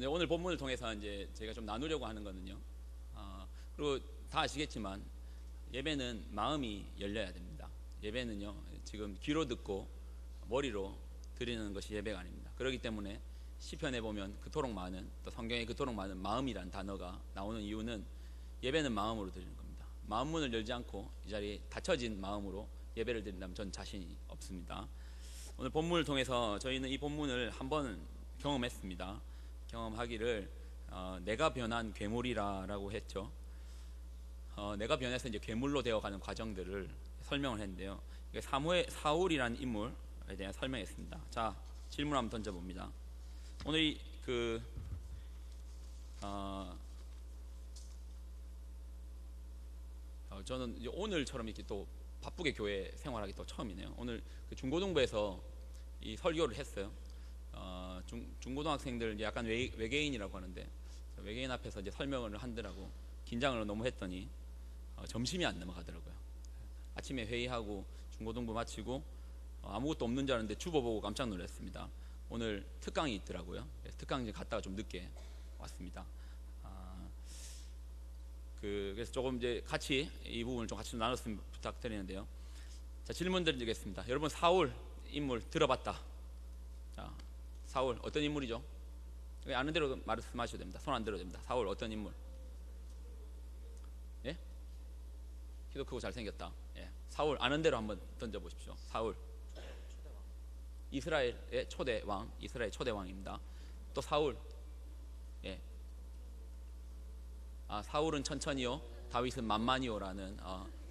오늘 본문을 통해서 이제 제가 좀 나누려고 하는 거는요. 그리고 다 아시겠지만 예배는 마음이 열려야 됩니다. 예배는요, 지금 귀로 듣고 머리로 드리는 것이 예배가 아닙니다. 그렇기 때문에 시편에 보면 그토록 많은, 또 성경에 그토록 많은 마음이란 단어가 나오는 이유는 예배는 마음으로 드리는 겁니다. 마음 문을 열지 않고 이 자리에 닫혀진 마음으로 예배를 드린다면 전 자신이 없습니다. 오늘 본문을 통해서 저희는 이 본문을 한번 경험했습니다. 경험하기를 내가 변한 괴물이라고 했죠. 내가 변해서 이제 괴물로 되어가는 과정들을 설명을 했는데요. 사울이라는 인물에 대한 설명했습니다. 자, 질문 한번 던져봅니다. 오늘 저는 이제 오늘처럼 이렇게 또 바쁘게 교회 생활하기 또 처음이네요. 오늘 그 중고등부에서 이 설교를 했어요. 중고등학생들 약간 외계인이라고 하는데, 외계인 앞에서 이제 설명을 한다라고 긴장을 너무 했더니 점심이 안 넘어가더라고요. 아침에 회의하고 중고등부 마치고 아무것도 없는 줄 알았는데 주보 보고 깜짝 놀랐습니다. 오늘 특강이 있더라고요. 특강 갔다가 좀 늦게 왔습니다. 그래서 조금 이제 같이 이 부분을 좀 같이 나눴으면 부탁드리는데요. 자, 질문 드리겠습니다. 여러분, 사울 인물 들어봤다. 자, 사울 어떤 인물이죠? 아는 대로 말씀하셔도 됩니다. 손 안 들어도 됩니다. 사울 어떤 인물? 예? 키도 크고 잘생겼다. 예. 사울 아는 대로 한번 던져보십시오. 사울 이스라엘의 초대 왕, 이스라엘 초대 왕입니다. 또 사울, 예. 사울은 천천히요, 다윗은 만만히요라는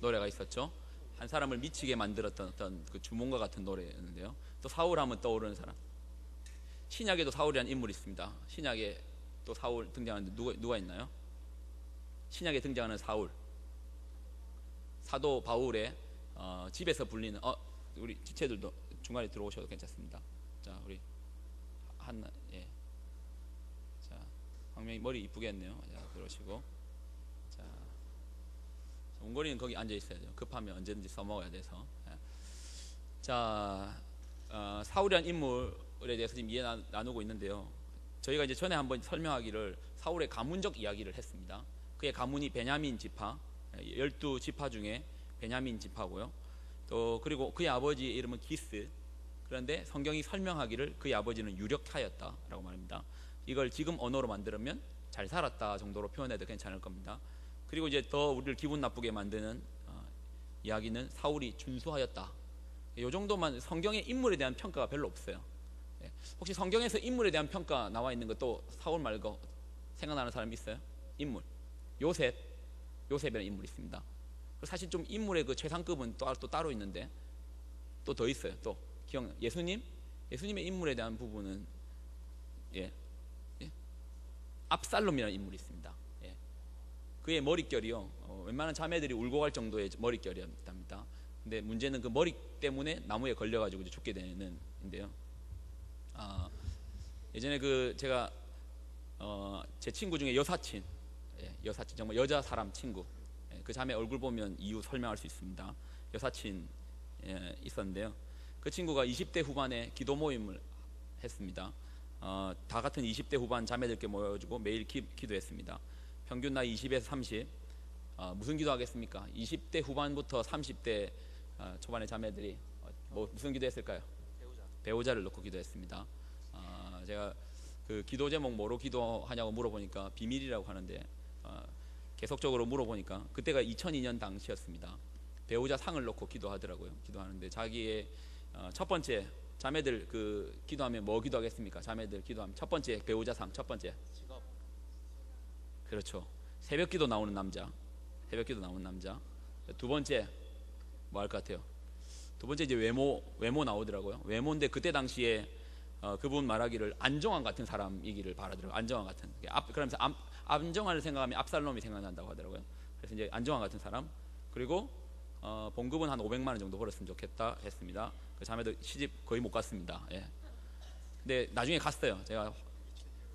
노래가 있었죠. 한 사람을 미치게 만들었던 어떤 그 주몽과 같은 노래였는데요. 또 사울 하면 떠오르는 사람, 신약에도 사울이라는 인물이 있습니다. 신약에 또 사울 등장하는데 누가 있나요? 신약에 등장하는 사울, 사도 바울의 집에서 불리는 우리 지체들도 중간에 들어오셔도 괜찮습니다. 자, 우리 한나, 예. 자, 황명이 머리 이쁘게 했네요. 자, 들어오시고. 자, 원거리는 거기 앉아 있어야 돼요. 급하면 언제든지 써먹어야 돼서. 예. 자, 사울이라는 인물에 대해서 지금 이해 나누고 있는데요. 저희가 이제 전에 한번 설명하기를 사울의 가문적 이야기를 했습니다. 그의 가문이 베냐민 지파, 12지파 중에 베냐민 지파고요. 또 그리고 그의 아버지의 이름은 기스. 그런데 성경이 설명하기를 그의 아버지는 유력하였다라고 말합니다. 이걸 지금 언어로 만들면 잘 살았다 정도로 표현해도 괜찮을 겁니다. 그리고 이제 더 우리를 기분 나쁘게 만드는 이야기는 사울이 준수하였다. 이 정도만. 성경의 인물에 대한 평가가 별로 없어요. 혹시 성경에서 인물에 대한 평가 나와 있는 것도 사울 말고 생각나는 사람 있어요? 인물, 요셉이라는 인물이 있습니다. 사실 좀 인물의 그 최상급은 또 따로 있는데 또 더 있어요. 또 예수님의 인물에 대한 부분은 압살롬이라는 인물이 있습니다. 그의 머릿결이요, 웬만한 자매들이 울고 갈 정도의 머릿결이었답니다. 근데 문제는 그 머리 때문에 나무에 걸려가지고 죽게 되는데요. 예전에 제가 제 친구 중에 여사친 정말 여자 사람 친구, 그 자매 얼굴 보면 이유 설명할 수 있습니다. 여사친 있었는데요. 그 친구가 20대 후반에 기도 모임을 했습니다. 다 같은 20대 후반 자매들께 모여가지고 매일 기도했습니다. 평균 나이 20에서 30. 무슨 기도하겠습니까? 20대 후반부터 30대 초반의 자매들이 무슨 기도했을까요? 배우자를 놓고 기도했습니다. 제가 그 기도 제목 뭐로 기도하냐고 물어보니까 비밀이라고 하는데, 계속적으로 물어보니까 그때가 2002년 당시였습니다. 배우자 상을 놓고 기도하더라고요. 기도하는데 자기의 첫 번째, 자매들 기도하면 뭐 기도하겠습니까? 자매들 기도하면 첫 번째 배우자 상, 첫 번째 직업. 그렇죠. 새벽 기도 나오는 남자. 두 번째 뭐 할 것 같아요? 두 번째 이제 외모 나오더라고요. 외모인데 그때 당시에 그분 말하기를 안정환 같은 사람이기를 바라더라고요. 안정환 같은. 그러면서 안정환을 생각하면 압살롬이 생각난다고 하더라고요. 그래서 이제 안정환 같은 사람. 그리고 봉급은 한 500만 원 정도 벌었으면 좋겠다 했습니다. 그 자매도 시집 거의 못 갔습니다. 예. 근데 나중에 갔어요. 제가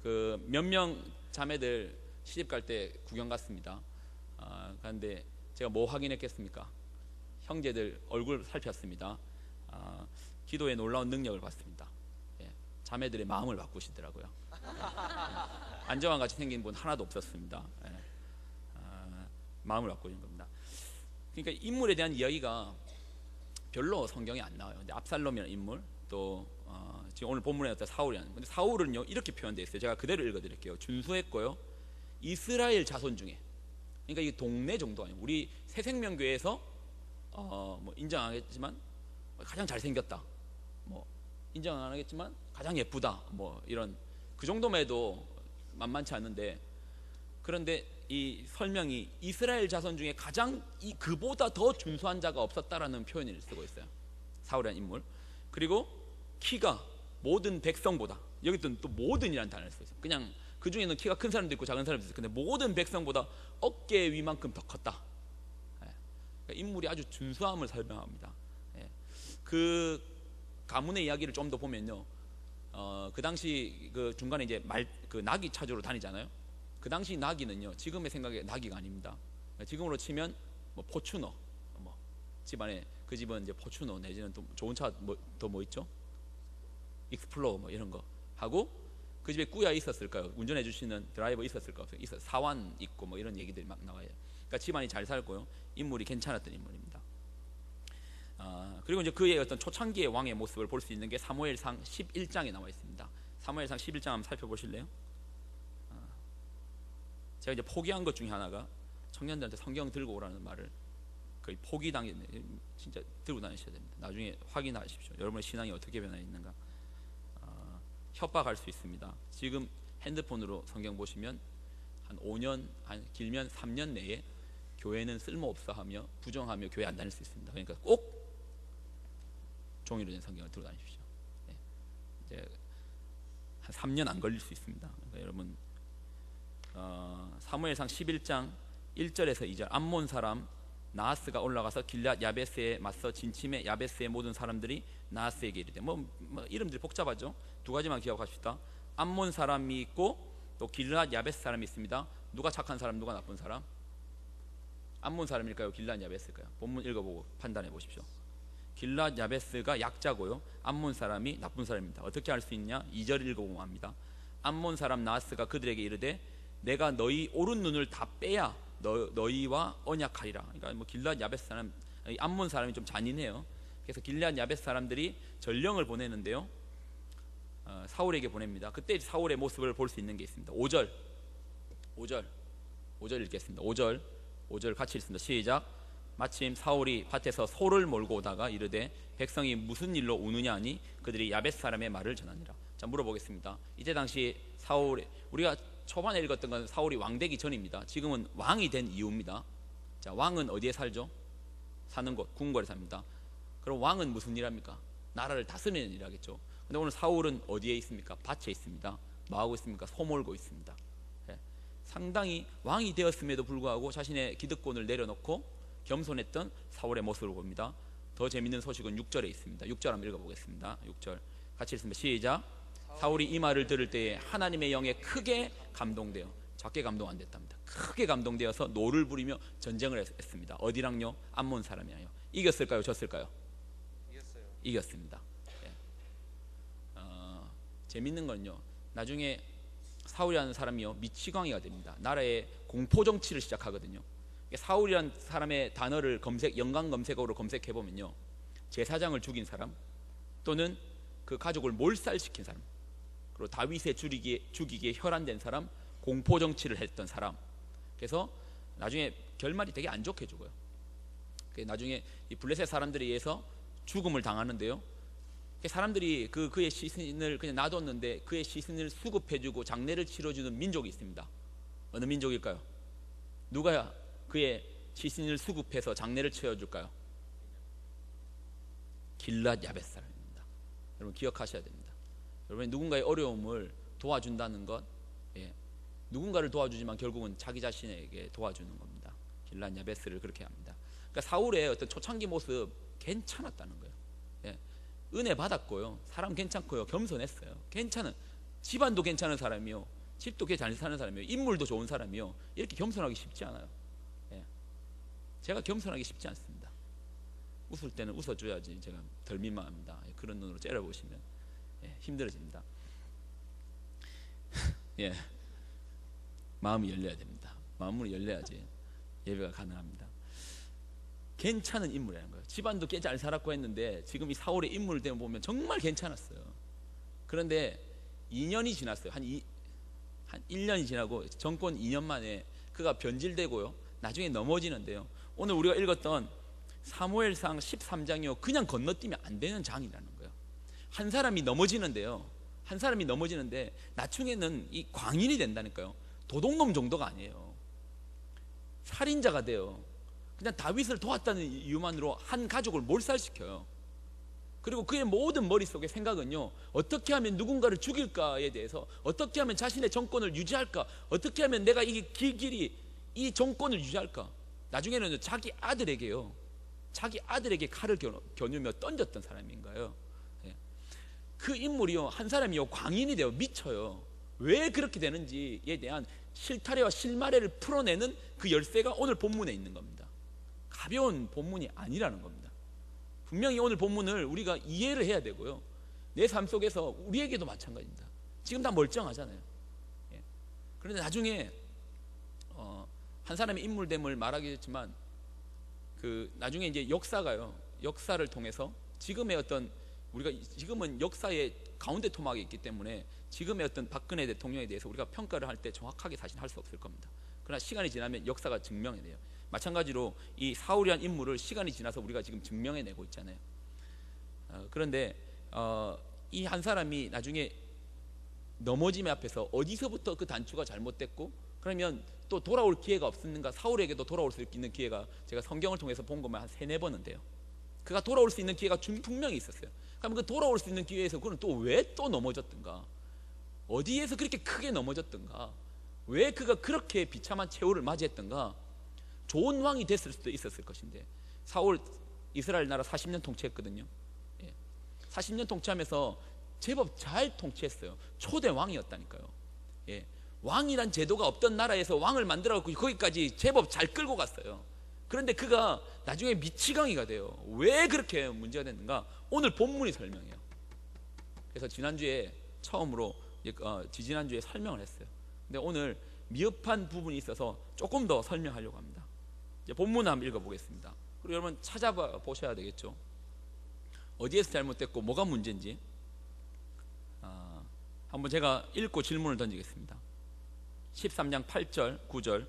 그 몇 명 자매들 시집 갈 때 구경 갔습니다. 그런데 제가 뭐 확인했겠습니까? 형제들 얼굴 살폈습니다. 기도에 놀라운 능력을 봤습니다. 예. 자매들의 마음을 바꾸시더라고요. 안정환 같이 생긴 분 하나도 없었습니다. 예. 마음을 바꾸는 겁니다. 그러니까 인물에 대한 이야기가 별로 성경에 안 나와요. 근데 압살롬이라는 인물, 또 지금 오늘 본문에 어떤 사울이라는, 근데 사울은요 이렇게 표현되어 있어요. 제가 그대로 읽어드릴게요. 준수했고요, 이스라엘 자손 중에, 그러니까 이 동네 정도 아니에요. 우리 새생명교회에서 뭐 인정 안 하겠지만 가장 잘생겼다, 뭐 인정 안 하겠지만 가장 예쁘다, 뭐 이런 그 정도만 해도 만만치 않은데, 그런데 이 설명이 이스라엘 자손 중에 가장 그보다 더 준수한 자가 없었다라는 표현을 쓰고 있어요. 사울이라는 인물. 그리고 키가 모든 백성보다, 여기 또 모든이라는 단어를 쓰고 있어요. 그냥 그 중에는 키가 큰 사람도 있고 작은 사람도 있어요. 근데 모든 백성보다 어깨 위만큼 더 컸다. 그러니까 인물이 아주 준수함을 설명합니다. 그 가문의 이야기를 좀 더 보면요, 그 당시 그 중간에 이제 그 나귀 찾으러 다니잖아요. 그 당시 나귀는요 지금의 생각에 나귀가 아닙니다. 지금으로 치면 뭐 포추너, 뭐 집안에 그 집은 이제 포추너 내지는 또 좋은 차 더 뭐 있죠? 익스플로어 뭐 이런 거 하고, 그 집에 꾸야 있었을까요? 운전해 주시는 드라이버 있었을까요? 사완 있고 뭐 이런 얘기들이 막 나와요. 그러니까 집안이 잘 살고요, 인물이 괜찮았던 인물입니다. 그리고 이제 그의 어떤 초창기의 왕의 모습을 볼 수 있는 게 사무엘상 11장에 나와 있습니다. 사무엘상 11장 한번 살펴보실래요? 제가 이제 포기한 것 중에 하나가 청년들한테 성경 들고 오라는 말을 거의 포기당했네. 진짜 들고 다니셔야 됩니다. 나중에 확인하십시오. 여러분의 신앙이 어떻게 변화 있는가. 협박할 수 있습니다. 지금 핸드폰으로 성경 보시면 한 5년, 한 길면 3년 내에 교회는 쓸모없어 하며 부정하며 교회 안 다닐 수 있습니다. 그러니까 꼭 종이로 된 성경을 들고 다니십시오. 이제 한 3년 안 걸릴 수 있습니다. 그러니까 여러분 사무엘상 11장 1절에서 2절, 암몬 사람 나하스가 올라가서 길앗 야베스에 맞서 진침해 야베스의 모든 사람들이 나하스에게 이르되, 뭐 이름들이 복잡하죠. 두 가지만 기억합시다. 암몬 사람이 있고 또 길앗 야베스 사람이 있습니다. 누가 착한 사람, 누가 나쁜 사람? 암몬 사람일까요? 길앗 야베스일까요? 본문 읽어보고 판단해 보십시오. 길앗 야베스가 약자고요, 암몬 사람이 나쁜 사람입니다. 어떻게 알 수 있냐? 2절 읽어보면 합니다. 암몬 사람 나하스가 그들에게 이르되 내가 너희 오른 눈을 다 빼야 너희와 언약하리라. 그러니까 뭐 길앗 야베스 사람, 암몬 사람이 좀 잔인해요. 그래서 길앗 야베스 사람들이 전령을 보내는데요, 사울에게 보냅니다. 그때 사울의 모습을 볼 수 있는 게 있습니다. 5절 읽겠습니다. 5절 같이 읽습니다. 시작. 마침 사울이 밭에서 소를 몰고 오다가 이르되 백성이 무슨 일로 우느냐 하니 그들이 야베스 사람의 말을 전하니라. 자, 물어보겠습니다. 이때 당시 사울, 우리가 초반에 읽었던 건 사울이 왕되기 전입니다. 지금은 왕이 된 이유입니다. 자, 왕은 어디에 살죠? 사는 곳, 궁궐에 삽니다. 그럼 왕은 무슨 일 합니까? 나라를 다스리는 일 하겠죠. 근데 오늘 사울은 어디에 있습니까? 밭에 있습니다. 뭐 하고 있습니까? 소 몰고 있습니다. 상당히 왕이 되었음에도 불구하고 자신의 기득권을 내려놓고 겸손했던 사울의 모습을 봅니다. 더 재밌는 소식은 6절에 있습니다. 6절 한번 읽어보겠습니다. 6절 같이 읽습니다. 시작. 사울이 이 말을 들을 때에 하나님의 영에 크게 감동되어, 작게 감동 안 됐답니다. 크게 감동되어서 노를 부리며 전쟁을 했습니다. 어디랑요? 암몬 사람이에요. 이겼을까요? 졌을까요? 이겼어요. 이겼습니다. 재밌는 건요, 나중에 사울이라는 사람이요 미치광이가 됩니다. 나라의 공포 정치를 시작하거든요. 사울이라는 사람의 단어를 연관 검색어로 검색해 보면요, 제사장을 죽인 사람, 또는 그 가족을 몰살시킨 사람, 그리고 다윗의 죽이기에 혈안된 사람, 공포 정치를 했던 사람. 그래서 나중에 결말이 되게 안 좋게 죽어요. 나중에 이 블레셋 사람들에 의해서 죽음을 당하는데요, 사람들이 그의 시신을 그냥 놔뒀는데 그의 시신을 수급해주고 장례를 치러주는 민족이 있습니다. 어느 민족일까요? 누가 그의 시신을 수급해서 장례를 치러줄까요? 길앗 야베스 사람입니다. 여러분 기억하셔야 됩니다. 여러분 누군가의 어려움을 도와준다는 것, 누군가를 도와주지만 결국은 자기 자신에게 도와주는 겁니다. 길앗 야베스를 그렇게 합니다. 그러니까 사울의 어떤 초창기 모습 괜찮았다는 거예요. 은혜 받았고요, 사람 괜찮고요, 겸손했어요. 괜찮은 집안도 괜찮은 사람이요, 집도 꽤 잘 사는 사람이요, 인물도 좋은 사람이요. 이렇게 겸손하기 쉽지 않아요. 제가 겸손하기 쉽지 않습니다. 웃을 때는 웃어줘야지 제가 덜 민망합니다. 그런 눈으로 째려보시면 힘들어집니다. 예, 마음이 열려야 됩니다. 마음을 열려야지 예배가 가능합니다. 괜찮은 인물이라는 거예요. 집안도 꽤 잘 살았고 했는데 지금 이 사울의 인물을 보면 정말 괜찮았어요. 그런데 2년이 지났어요. 한 1년이 지나고 정권 2년 만에 그가 변질되고요, 나중에 넘어지는데요, 오늘 우리가 읽었던 사무엘상 13장이요 그냥 건너뛰면 안 되는 장이라는 거예요. 한 사람이 넘어지는데요, 한 사람이 넘어지는데 나중에는 이 광인이 된다니까요. 도둑놈 정도가 아니에요. 살인자가 돼요. 그냥 다윗을 도왔다는 이유만으로 한 가족을 몰살시켜요. 그리고 그의 모든 머릿속의 생각은요, 어떻게 하면 누군가를 죽일까에 대해서, 어떻게 하면 자신의 정권을 유지할까, 어떻게 하면 내가 이 길길이 이 정권을 유지할까. 나중에는 자기 아들에게요, 자기 아들에게 칼을 겨누며 던졌던 사람인가요. 예. 그 인물이요, 한 사람이요 광인이 되어 미쳐요. 왜 그렇게 되는지에 대한 실타래와 실마리를 풀어내는 그 열쇠가 오늘 본문에 있는 겁니다. 가벼운 본문이 아니라는 겁니다. 분명히 오늘 본문을 우리가 이해를 해야 되고요, 내 삶 속에서 우리에게도 마찬가지입니다. 지금 다 멀쩡하잖아요. 예. 그런데 나중에 한 사람의 인물됨을 말하겠지만 그 나중에 이제 역사를 통해서 지금의 어떤, 우리가 지금은 역사의 가운데 토막에 있기 때문에 지금의 어떤 박근혜 대통령에 대해서 우리가 평가를 할 때 정확하게 사실 할 수 없을 겁니다. 그러나 시간이 지나면 역사가 증명해내요. 마찬가지로 이 사울이란 인물을 시간이 지나서 우리가 지금 증명해내고 있잖아요. 그런데 이 한 사람이 나중에 넘어짐의 앞에서 어디서부터 그 단추가 잘못됐고, 그러면 또 돌아올 기회가 없었는가. 사울에게도 돌아올 수 있는 기회가 제가 성경을 통해서 본 것만 한 3-4번인데요, 그가 돌아올 수 있는 기회가 분명히 있었어요. 그럼 그 돌아올 수 있는 기회에서 그는 또 왜 또 넘어졌던가, 어디에서 그렇게 크게 넘어졌던가, 왜 그가 그렇게 비참한 최후를 맞이했던가. 좋은 왕이 됐을 수도 있었을 것인데, 사울 이스라엘 나라 40년 통치했거든요. 40년 통치하면서 제법 잘 통치했어요. 초대 왕이었다니까요. 왕이란 제도가 없던 나라에서 왕을 만들어갖고 거기까지 제법 잘 끌고 갔어요. 그런데 그가 나중에 미치광이가 돼요. 왜 그렇게 문제가 됐는가, 오늘 본문이 설명해요. 그래서 지난주에 처음으로 지지난주에 설명을 했어요. 근데 오늘 미흡한 부분이 있어서 조금 더 설명하려고 합니다. 이제 본문 한번 읽어보겠습니다. 그리고 여러분 찾아보셔야 되겠죠. 어디에서 잘못됐고 뭐가 문제인지. 한번 제가 읽고 질문을 던지겠습니다. 13장 8절 9절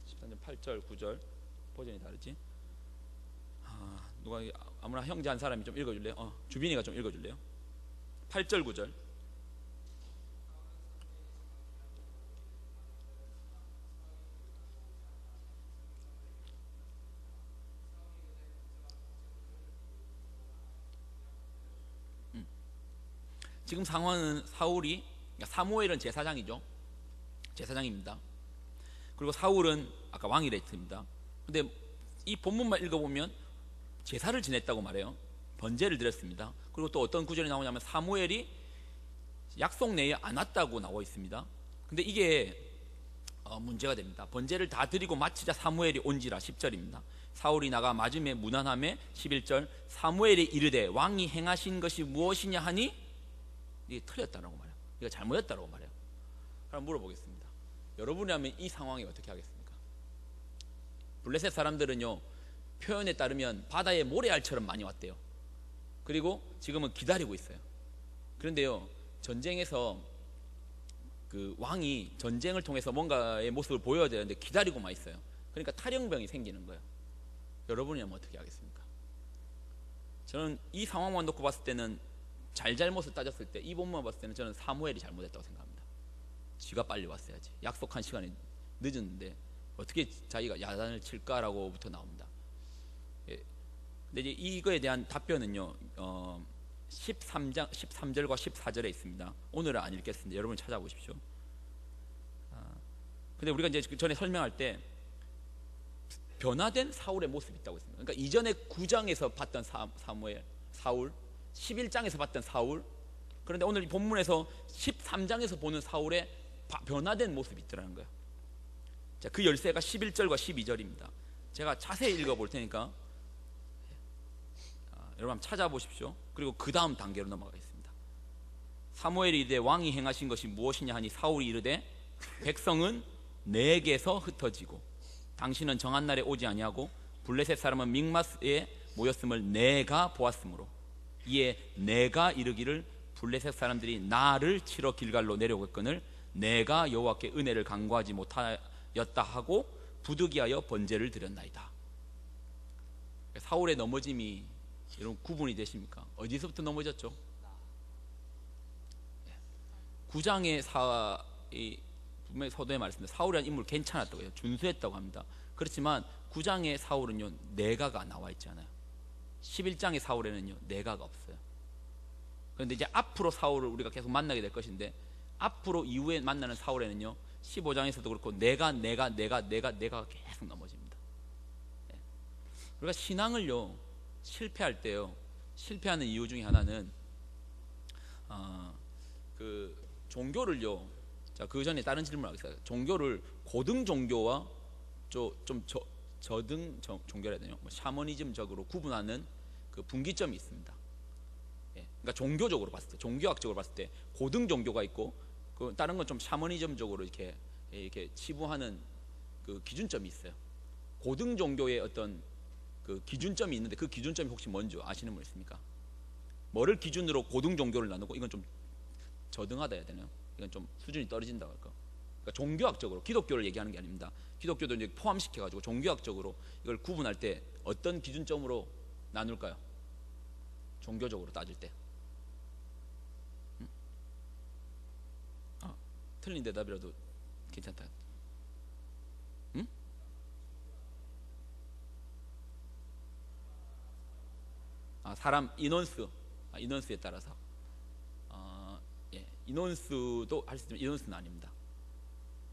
13장 8절 9절 버전이 다르지? 누가 아무나 형제 한 사람이 좀 읽어줄래요? 주빈이가 좀 읽어줄래요? 8절 9절. 지금 상황은 사무엘은 제사장이죠. 제사장입니다. 그리고 사울은 아까 왕이랬습니다. 근데 이 본문만 읽어보면 제사를 지냈다고 말해요. 번제를 드렸습니다. 그리고 또 어떤 구절이 나오냐면 사무엘이 약속 내에 안 왔다고 나와 있습니다. 근데 이게 문제가 됩니다. 번제를 다 드리고 마치자 사무엘이 온지라 10절입니다. 사울이 나가 맞음에 무난함에 11절 사무엘이 이르되 왕이 행하신 것이 무엇이냐 하니 이게 틀렸다라고 말해요. 이거 잘못했다라고 말해요. 그럼 물어보겠습니다. 여러분이라면 이 상황에 어떻게 하겠습니까? 블레셋 사람들은요, 표현에 따르면 바다의 모래알처럼 많이 왔대요. 그리고 지금은 기다리고 있어요. 그런데요, 전쟁에서 그 왕이 전쟁을 통해서 뭔가의 모습을 보여야 되는데 기다리고만 있어요. 그러니까 탈영병이 생기는 거예요. 여러분이라면 어떻게 하겠습니까? 저는 이 상황만 놓고 봤을 때는 잘못을 따졌을 때 이 본문만 봤을 때는 저는 사무엘이 잘못했다고 생각합니다. 지가 빨리 왔어야지. 약속한 시간이 늦었는데 어떻게 자기가 야단을 칠까라고부터 나옵니다. 근데 이제 이거에 대한 답변은요, 13절과 14절에 있습니다. 오늘은 안 읽겠습니다. 여러분 찾아보십시오. 근데 우리가 이제 전에 설명할 때 변화된 사울의 모습이 있다고 했습니다. 그러니까 이전에 9장에서 봤던 사울, 11장에서 봤던 사울, 그런데 오늘 이 본문에서 13장에서 보는 사울의 변화된 모습이 있더라는 거예요. 자, 그 열쇠가 11절과 12절입니다. 제가 자세히 읽어볼 테니까 여러분 한번 찾아보십시오. 그리고 그 다음 단계로 넘어가겠습니다. 사무엘이 이르되 왕이 행하신 것이 무엇이냐 하니 사울이 이르되 백성은 내게서 흩어지고 당신은 정한 날에 오지 아니하고 블레셋 사람은 믹마스에 모였음을 내가 보았으므로 이에 내가 이르기를 블레셋 사람들이 나를 치러 길갈로 내려오겠거늘 내가 여호와께 은혜를 간구하지 못하였다 하고 부득이하여 번제를 드렸나이다. 사울의 넘어짐이 여러분 구분이 되십니까? 어디서부터 넘어졌죠? 9장의 분명히 서도에 말했습니다. 사울이라는 인물 괜찮았다고 해요. 준수했다고 합니다. 그렇지만 9장의 사울은요 내가가 나와 있지 않아요. 11장의 사울에는요 내가가 없어요. 그런데 이제 앞으로 사울을 우리가 계속 만나게 될 것인데 앞으로 이후에 만나는 사울에는요 15장에서도 그렇고 내가 계속 넘어집니다. 우리가 신앙을요 실패할 때요 실패하는 이유 중에 하나는 그 종교를요, 자 그 전에 다른 질문을 하겠습니다. 종교를 고등 종교와 좀 저등 종교라 해야 되나요? 뭐 샤머니즘적으로 구분하는 그 분기점이 있습니다. 그러니까 종교적으로 봤을 때, 종교학적으로 봤을 때 고등 종교가 있고 그 다른 건 좀 샤머니즘적으로 이렇게 치부하는 그 기준점이 있어요. 고등 종교의 어떤 그 기준점이 있는데 그 기준점이 혹시 뭔지 아시는 분 있습니까? 뭐를 기준으로 고등 종교를 나누고 이건 좀 저등하다 해야 되나요? 이건 좀 수준이 떨어진다고 할까? 그러니까 종교학적으로 기독교를 얘기하는 게 아닙니다. 기독교도 이제 포함시켜가지고 종교학적으로 이걸 구분할 때 어떤 기준점으로 나눌까요? 종교적으로 따질 때. 틀린 대답이라도 괜찮다. 사람 인원수에 따라서 인원수도 할 수 있지만 인원수는 아닙니다.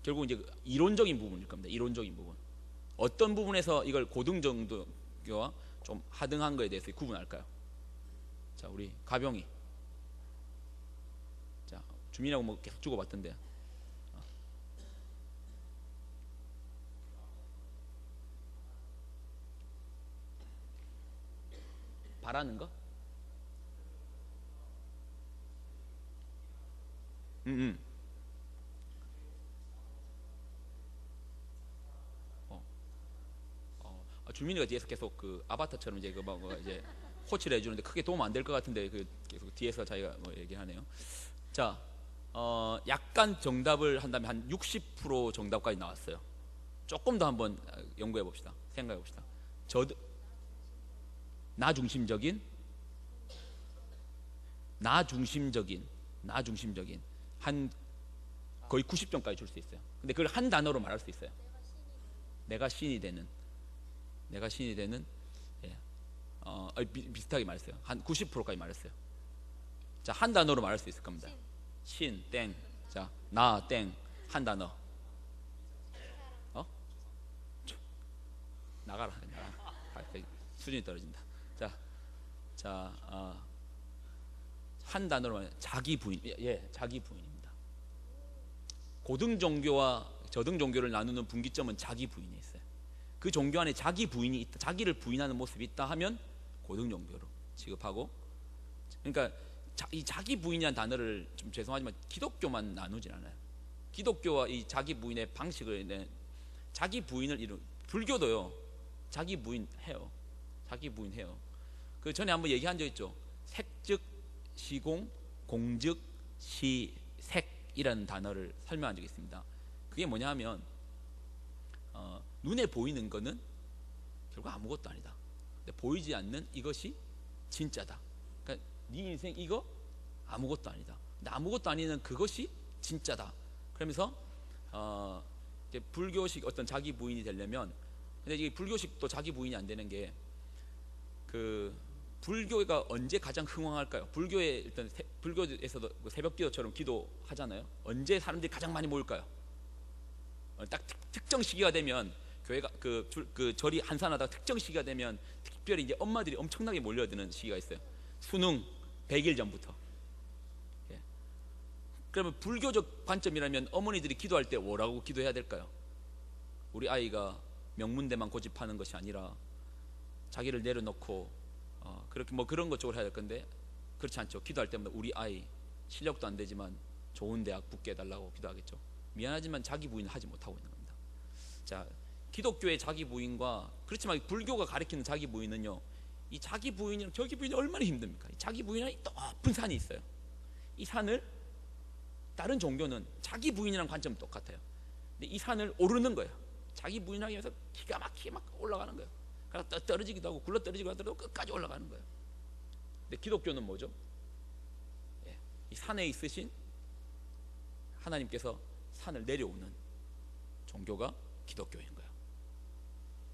결국 이제 이론적인 부분일 겁니다. 이론적인 부분. 어떤 부분에서 이걸 고등 종교와 좀 하등한 거에 대해서 구분할까요? 자, 우리 가병이. 자, 주민하고 뭐 계속 주고받던데. 바라는 거? 주민이가 뒤에서 계속 그 아바타처럼 이제 이제 호치를 해주는데 크게 도움 안 될 것 같은데 그 계속 뒤에서 자기가 뭐 얘기하네요. 자, 약간 정답을 한다면 한 60% 정답까지 나왔어요. 조금 더 한번 연구해 봅시다. 생각해 봅시다. 나 중심적인 한 거의 90점까지 줄 수 있어요. 근데 그걸 한 단어로 말할 수 있어요. 내가 신이 되는 비슷하게 말했어요. 한 90%까지 말했어요. 자, 한 단어로 말할 수 있을 겁니다. 신, 땡. 자, 나, 땡. 한 단어. 나가라. 수준이 떨어진다. 한 단어로 말하면 자기 부인. 자기 부인입니다. 고등 종교와 저등 종교를 나누는 분기점은 자기 부인에 있어요. 그 종교 안에 자기 부인이 있다, 자기를 부인하는 모습이 있다 하면 고등 종교로 취급하고, 그러니까 이 자기 부인이라는 단어를 좀 죄송하지만 기독교만 나누진 않아요. 기독교와 이 자기 부인의 방식을 자기 부인을 불교도요. 자기 부인 해요. 그 전에 한번 얘기한 적 있죠. 색즉 시공, 공즉 시색이라는 단어를 설명한 적이 있습니다. 그게 뭐냐 하면 눈에 보이는 거는 결국 아무것도 아니다. 근데 보이지 않는 이것이 진짜다. 그러니까 네 인생 이거 아무것도 아니다. 근데 아무것도 아니는 그것이 진짜다. 그러면서 이제 불교식 어떤 자기 부인이 되려면, 근데 이게 불교식도 자기 부인이 안 되는 게 그 불교가 언제 가장 흥왕할까요? 불교에 일단 불교에서도 새벽기도처럼 기도하잖아요. 언제 사람들이 가장 많이 모일까요? 딱 특정 시기가 되면 교회가 그 절이 한산하다가 특정 시기가 되면 특별히 이제 엄마들이 엄청나게 몰려드는 시기가 있어요. 수능 100일 전부터. 그러면 불교적 관점이라면 어머니들이 기도할 때 뭐라고 기도해야 될까요? 우리 아이가 명문대만 고집하는 것이 아니라 자기를 내려놓고 그렇게 뭐 그런 것 쪽으로 해야 될 건데, 그렇지 않죠. 기도할 때마다 우리 아이 실력도 안 되지만 좋은 대학 붙게 해달라고 기도하겠죠. 미안하지만 자기 부인을 하지 못하고 있는 겁니다. 자, 기독교의 자기 부인과 그렇지만 불교가 가리키는 자기 부인은요, 이 자기 부인이랑 저기 부인이 얼마나 힘듭니까? 이 자기 부인이랑 높은 산이 있어요. 이 산을 다른 종교는 자기 부인이랑 관점은 똑같아요. 근데 이 산을 오르는 거예요. 자기 부인이랑 해서 기가 막히게 막 올라가는 거예요. 그러다 떨어지기도 하고 굴러 떨어지기도 하더라도 끝까지 올라가는 거예요. 근데 기독교는 뭐죠? 예, 이 산에 있으신 하나님께서 산을 내려오는 종교가 기독교인 거예요.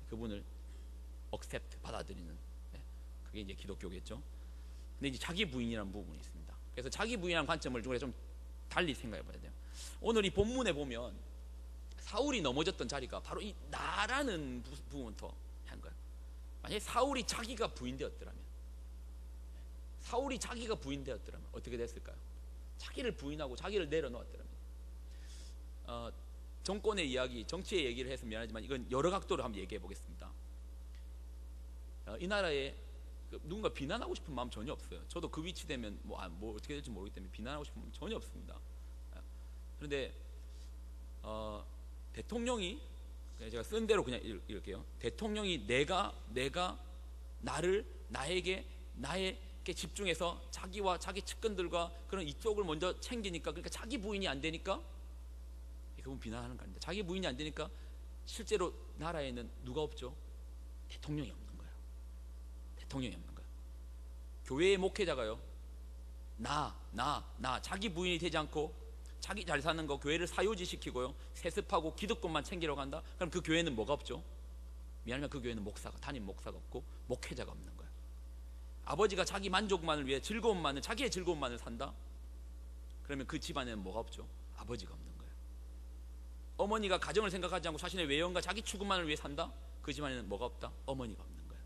그분을 accept, 받아들이는, 그게 이제 기독교겠죠. 근데 이제 자기 부인이라는 부분이 있습니다. 그래서 자기 부인이라는 관점을 우리가 좀 달리 생각해 봐야 돼요. 오늘 이 본문에 보면 사울이 넘어졌던 자리가 바로 이 나라는 부분부터 한 거예요. 만약에 사울이 자기가 부인되었더라면, 사울이 자기가 부인되었더라면 어떻게 됐을까요? 자기를 부인하고 자기를 내려놓았더라면, 정권의 이야기, 정치의 얘기를 해서 미안하지만 이건 여러 각도로 한번 얘기해 보겠습니다. 이 나라에 누군가 비난하고 싶은 마음 전혀 없어요. 저도 그 위치 되면 뭐 어떻게 될지 모르기 때문에 비난하고 싶은 마음 전혀 없습니다. 그런데 대통령이, 제가 쓴 대로 그냥 읽을게요. 대통령이 내가 나에게 집중해서 자기와 자기 측근들과 그런 이쪽을 먼저 챙기니까, 그러니까 자기 부인이 안 되니까, 그분 비난하는 거 아닙니다. 자기 부인이 안 되니까 실제로 나라에는 누가 없죠? 대통령이 없는 거예요. 대통령이 없는 거예요. 교회의 목회자가요, 자기 부인이 되지 않고 자기 잘 사는 거 교회를 사유지 시키고요, 세습하고 기득권만 챙기려고 한다. 그럼 그 교회는 뭐가 없죠? 미안하면 그 교회는 담임 목사가 없고 목회자가 없는 거예요. 아버지가 자기 만족만을 위해 자기의 즐거움만을 산다. 그러면 그 집안에는 뭐가 없죠? 아버지가 없는 거예요. 어머니가 가정을 생각하지 않고 자신의 외연과 자기 추구만을 위해 산다. 그 집안에는 뭐가 없다? 어머니가 없는 거예요.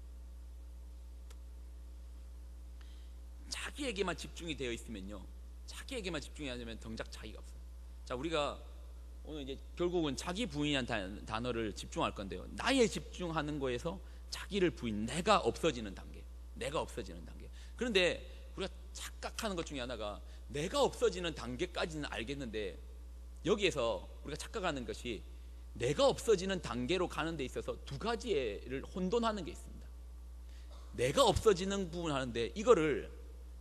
자기에게만 집중이 되어 있으면요, 자기에게만 집중이 안 되면 정작 자기가 없어요. 자, 우리가 오늘 이제 결국은 자기 부인이라는 단어를 집중할 건데요, 나에 집중하는 거에서 자기를 부인, 내가 없어지는 단계. 그런데 우리가 착각하는 것 중에 하나가, 내가 없어지는 단계까지는 알겠는데 여기에서 우리가 착각하는 것이, 내가 없어지는 단계로 가는 데 있어서 두 가지를 혼돈하는 게 있습니다. 내가 없어지는 부분 하는데 이거를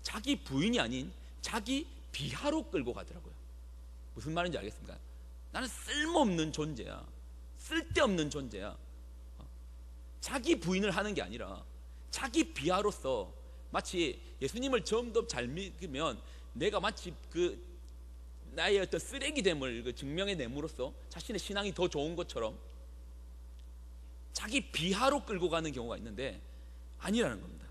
자기 부인이 아닌 자기 비하로 끌고 가더라고요. 무슨 말인지 알겠습니까? 나는 쓸모없는 존재야, 쓸데없는 존재야. 자기 부인을 하는 게 아니라 자기 비하로서, 마치 예수님을 좀 더 잘 믿으면 내가 마치 나의 어떤 쓰레기됨을 증명해냄으로써 자신의 신앙이 더 좋은 것처럼 자기 비하로 끌고 가는 경우가 있는데 아니라는 겁니다.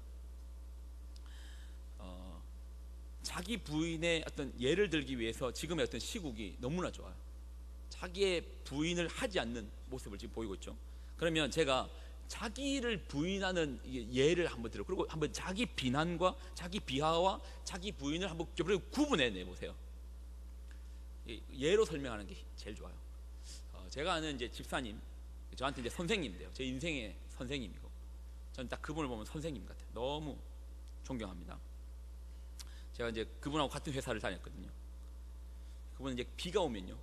자기 부인의 어떤 예를 들기 위해서 지금의 어떤 시국이 너무나 좋아요. 자기의 부인을 하지 않는 모습을 지금 보이고 있죠. 그러면 제가 자기를 부인하는 예를 한번 들어, 그리고 한번 자기 비난과 자기 비하와 자기 부인을 한번 구분해 내보세요. 예로 설명하는 게 제일 좋아요. 제가 아는 이제 집사님, 저한테 이제 선생님인데요, 제 인생의 선생님이고, 저는 딱 그분을 보면 선생님 같아요. 너무 존경합니다. 제가 이제 그분하고 같은 회사를 다녔거든요. 그분은 이제 비가 오면,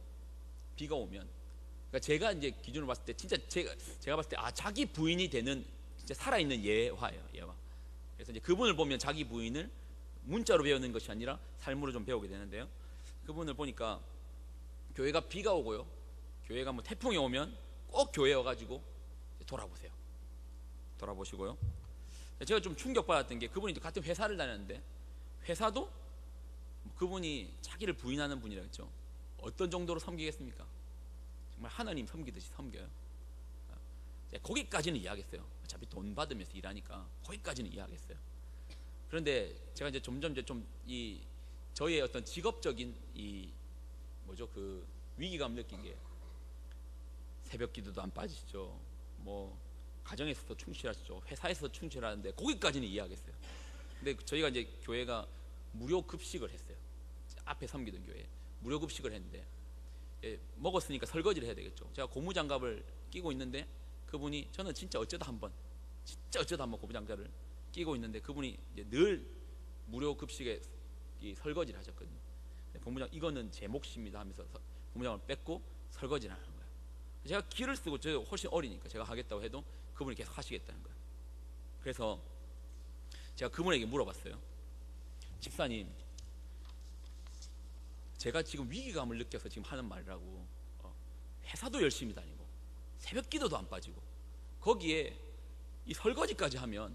그러니까 제가 이제 기준으로 봤을 때 진짜 제가 봤을 때 자기 부인이 되는 진짜 살아있는 예화예요, 예화. 그래서 이제 그분을 보면 자기 부인을 문자로 배우는 것이 아니라 삶으로 좀 배우게 되는데요. 그분을 보니까 교회가 비가 오고요, 교회가 뭐 태풍이 오면 꼭 교회에 와가지고 돌아보시고요. 제가 좀 충격받았던 게, 그분이 같은 회사를 다녔는데 회사도 그분이 자기를 부인하는 분이라겠죠. 어떤 정도로 섬기겠습니까? 정말 하나님 섬기듯이 섬겨요. 거기까지는 이해하겠어요. 어차피 돈 받으면서 일하니까 거기까지는 이해하겠어요. 그런데 제가 이제 점점 좀 저의 어떤 직업적인 그 위기감 느낀 게, 새벽 기도도 안 빠지시죠. 뭐 가정에서도 충실하시죠. 회사에서도 충실하는데 거기까지는 이해하겠어요. 근데 저희가 이제 교회가 무료 급식을 했어요. 앞에 섬기던 교회 무료 급식을 했는데, 먹었으니까 설거지를 해야 되겠죠. 제가 고무장갑을 끼고 있는데 그분이, 저는 진짜 어쩌다 한번 고무장갑을 끼고 있는데 그분이 이제 늘 무료 급식에 설거지를 하셨거든요. 본부장 이거는 제 몫입니다 하면서 본부장을 뺏고 설거지를 하는 거예요. 제가 기를 쓰고 저 훨씬 어리니까 제가 하겠다고 해도 그분이 계속 하시겠다는 거예요. 그래서 제가 그분에게 물어봤어요. 집사님, 제가 지금 위기감을 느껴서 지금 하는 말이라고, 회사도 열심히 다니고 새벽 기도도 안 빠지고 거기에 이 설거지까지 하면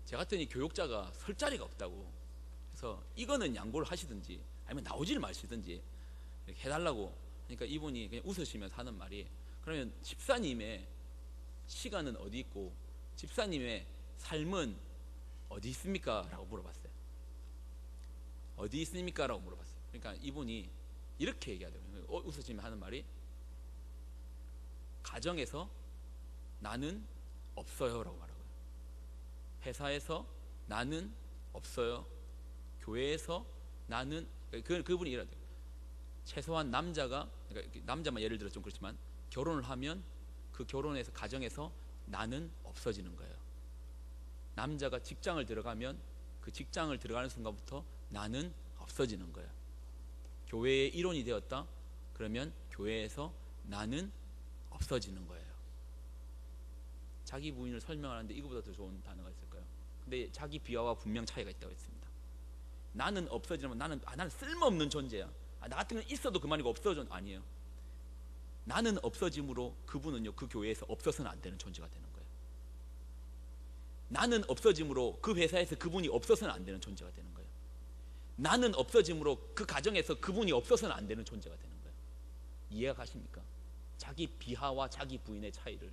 제 같은 이 교육자가 설 자리가 없다고. 그래서 이거는 양보를 하시든지 아니면 나오질 마시든지 이렇게 해달라고. 그러니까 이분이 그냥 웃으시면서 하는 말이, 그러면 집사님의 시간은 어디 있고 집사님의 삶은 어디 있습니까? 라고 물어봤어요. 어디 있습니까? 라고 물어봤어요. 그러니까 이분이 이렇게 얘기하더라고요. 웃으시면 하는 말이, 가정에서 나는 없어요 라고 말하고요. 회사에서 나는 없어요. 교회에서 나는, 그분이 이러더라고요. 최소한 남자가, 그러니까 남자만 예를 들어 좀 그렇지만 결혼을 하면 그 결혼에서 가정에서 나는 없어지는 거예요. 남자가 직장을 들어가면 그 직장을 들어가는 순간부터 나는 없어지는 거예요. 교회의 일원이 되었다 그러면 교회에서 나는 없어지는 거예요. 자기 부인을 설명하는데 이거보다 더 좋은 단어가 있을까요? 근데 자기 비하와 분명 차이가 있다고 했습니다. 나는 없어지면 나는 쓸모없는 존재야. 나 같은 건 있어도 그만이고 없어져 아니에요. 나는 없어짐으로 그분은요 그 교회에서 없어서는 안 되는 존재가 되는 거예요. 나는 없어짐으로 그 회사에서 그분이 없어서는 안 되는 존재가 되는 거예요. 나는 없어짐으로 그 가정에서 그분이 없어서는 안 되는 존재가 되는 거예요. 이해가 가십니까? 자기 비하와 자기 부인의 차이를.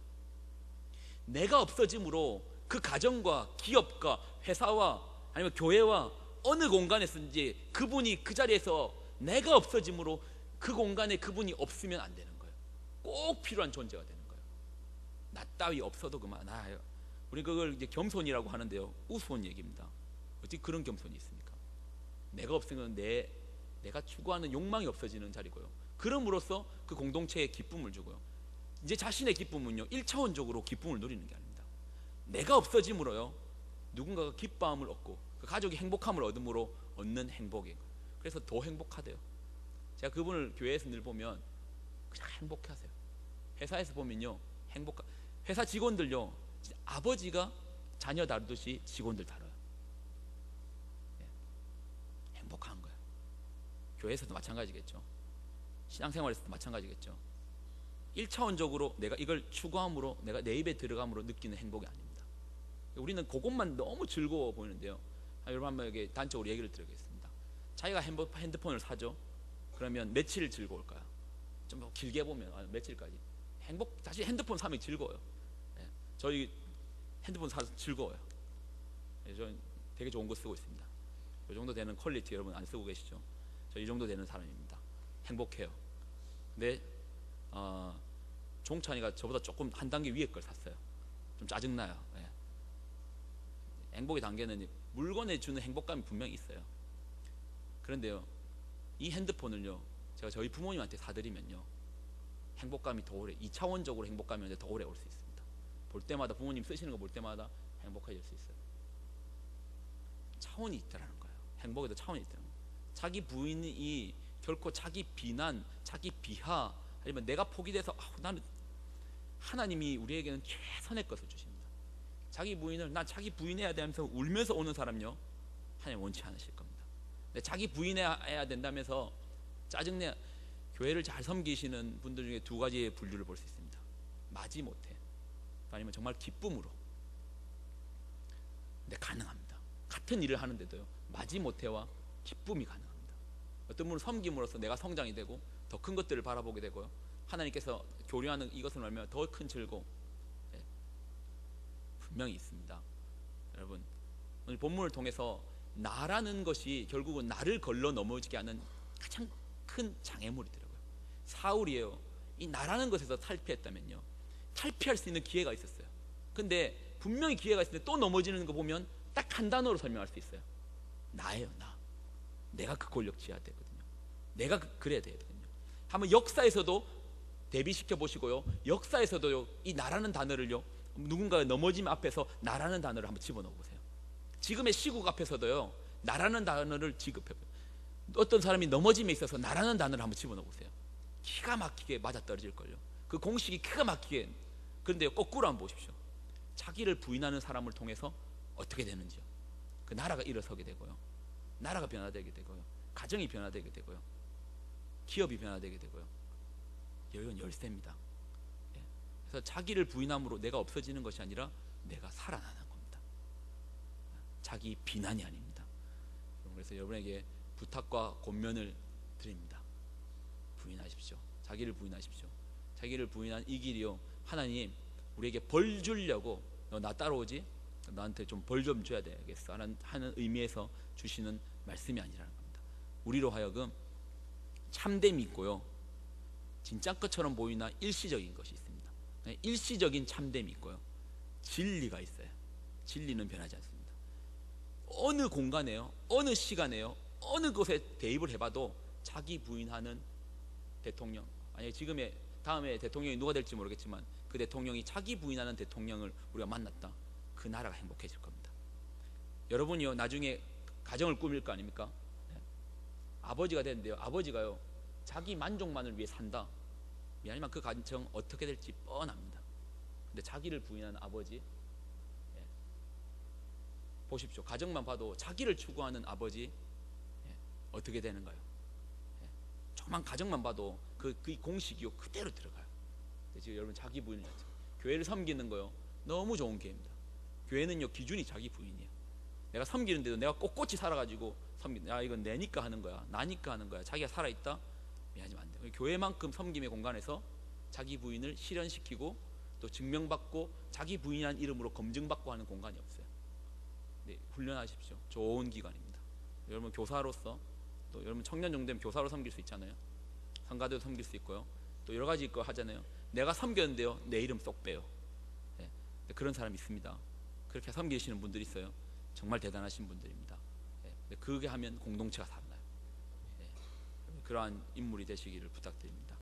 내가 없어짐으로 그 가정과 기업과 회사와 아니면 교회와 어느 공간에서든지 그분이 그 자리에서 내가 없어짐으로 그 공간에 그분이 없으면 안 되는 거예요. 꼭 필요한 존재가 되는 거예요. 나 따위 없어도 그만. 우리 그걸 이제 겸손이라고 하는데요, 우스운 얘기입니다. 어떻게 그런 겸손이 있습니까? 내가 없으면 내가 추구하는 욕망이 없어지는 자리고요. 그럼으로써 그 공동체에 기쁨을 주고요. 이제 자신의 기쁨은요 1차원적으로 기쁨을 누리는 게 아닙니다. 내가 없어짐으로요 누군가가 기뻐함을 얻고 그 가족이 행복함을 얻음으로 얻는 행복이에요. 그래서 더 행복하대요. 제가 그분을 교회에서 늘 보면 그냥 행복하세요. 회사에서 보면요 회사 직원들요 아버지가 자녀 다루듯이 직원들 다뤄요. 행복한 거예요. 교회에서도 마찬가지겠죠. 신앙생활에서도 마찬가지겠죠. 1차원적으로 내가 이걸 추구함으로 내가 내 입에 들어감으로 느끼는 행복이 아닙니다. 우리는 그것만 너무 즐거워 보이는데요. 여러분 한번 여기 단적으로 얘기를 드리겠습니다. 자기가 핸드폰을 사죠. 그러면 며칠 즐거울까요? 좀 길게 보면 며칠까지. 사실 핸드폰 사면 즐거워요. 저희 핸드폰 사서 즐거워요. 저는 되게 좋은 거 쓰고 있습니다. 이 정도 되는 퀄리티 여러분 안 쓰고 계시죠? 저 이 정도 되는 사람입니다. 행복해요. 근데 종찬이가 저보다 조금 한 단계 위에 걸 샀어요. 좀 짜증나요. 행복의 단계는 물건에 주는 행복감이 분명히 있어요. 그런데요 이 핸드폰을요 제가 저희 부모님한테 사드리면요 행복감이 더 오래, 2차원적으로 행복감이 더 오래 올 수 있습니다. 볼 때마다 부모님 쓰시는 거 볼 때마다 행복해질 수 있어요. 차원이 있다라는 거예요. 행복에도 차원이 있다는 거예요. 자기 부인이 결코 자기 비난, 자기 비하 아니면 내가 포기돼서 나는 하나님이 우리에게는 최선의 것을 주십니다. 자기 부인을 난 자기 부인해야 되면서 울면서 오는 사람요 하나님 원치 않으실 겁니다. 근데 자기 부인해야 된다면서 짜증내 교회를 잘 섬기시는 분들 중에 두 가지의 분류를 볼 수 있습니다. 마지못해 아니면 정말 기쁨으로. 근데 가능합니다. 같은 일을 하는데도요 마지못해와 기쁨이 가능합니다. 어떤 분은 섬김으로써 내가 성장이 되고 더 큰 것들을 바라보게 되고요 하나님께서 교류하는 이것을 알면 더 큰 즐거움 분명히 있습니다. 여러분 오늘 본문을 통해서 나라는 것이 결국은 나를 걸러 넘어지게 하는 가장 큰 장애물이더라고요. 사울이에요. 이 나라는 것에서 탈피했다면요 탈피할 수 있는 기회가 있었어요. 근데 분명히 기회가 있었는데 또 넘어지는 거 보면 딱 한 단어로 설명할 수 있어요. 나예요. 내가 그 권력지어야 되거든요. 내가 그래야 되거든요. 한번 역사에서도 대비시켜 보시고요 역사에서도요 이 나라는 단어를요 누군가가 넘어짐 앞에서 나라는 단어를 한번 집어넣어 보세요. 지금의 시국 앞에서도요 나라는 단어를 지급해 보세요. 어떤 사람이 넘어짐에 있어서 나라는 단어를 한번 집어넣어 보세요. 기가 막히게 맞아떨어질걸요. 그 공식이 기가 막히게. 그런데 거꾸로 한번 보십시오. 자기를 부인하는 사람을 통해서 어떻게 되는지요. 그 나라가 일어서게 되고요, 나라가 변화되게 되고요, 가정이 변화되게 되고요, 기업이 변화되게 되고요. 이건 열쇠입니다. 예. 그래서 자기를 부인함으로 내가 없어지는 것이 아니라 내가 살아나는 겁니다. 자기 비난이 아닙니다. 그래서 여러분에게 부탁과 권면을 드립니다. 부인하십시오. 자기를 부인하십시오. 자기를 부인한 이 길이요, 하나님 우리에게 벌 주려고, 너 나 따라오지? 나한테 좀 벌 좀 줘야 되겠어 하는 의미에서 주시는 말씀이 아니라는 겁니다. 우리로 하여금 참됨이 있고요, 진짜 것처럼 보이나 일시적인 것이 있습니다. 일시적인 참됨이 있고요, 진리가 있어요. 진리는 변하지 않습니다. 어느 공간에요, 어느 시간에요, 어느 곳에 대입을 해봐도 자기 부인하는 대통령, 아니 지금의 다음에 대통령이 누가 될지 모르겠지만 그 대통령이 자기 부인하는 대통령을 우리가 만났다, 그 나라가 행복해질 겁니다. 여러분이요, 나중에 가정을 꾸밀 거 아닙니까? 네. 아버지가 되는데요, 아버지가요 자기 만족만을 위해 산다, 미안하지만 그 가정 어떻게 될지 뻔합니다. 근데 자기를 부인하는 아버지, 예. 보십시오. 가정만 봐도 자기를 추구하는 아버지, 예. 어떻게 되는가요? 예. 조그만 가정만 봐도 그 공식이요 그대로 들어가요. 지금 여러분 자기 부인을 하죠. 교회를 섬기는 거요 너무 좋은 기회입니다. 교회는요 기준이 자기 부인이에요. 내가 섬기는데도 내가 꼿꼿이 살아가지고 야 이건 내니까 하는 거야, 나니까 하는 거야, 자기가 살아있다? 미안하지만 안 돼요. 교회만큼 섬김의 공간에서 자기 부인을 실현시키고 또 증명받고 자기 부인이라는 이름으로 검증받고 하는 공간이 없어요. 네, 훈련하십시오. 좋은 기관입니다. 여러분 교사로서, 또 여러분 청년 정도 되면 교사로 섬길 수 있잖아요. 성가대도 섬길 수 있고요, 또 여러 가지 거 하잖아요. 내가 섬겼는데요 내 이름 쏙 빼요. 네, 그런 사람이 있습니다. 그렇게 섬기시는 분들이 있어요. 정말 대단하신 분들입니다. 네, 그게 하면 공동체가 살아나요. 네, 그러한 인물이 되시기를 부탁드립니다.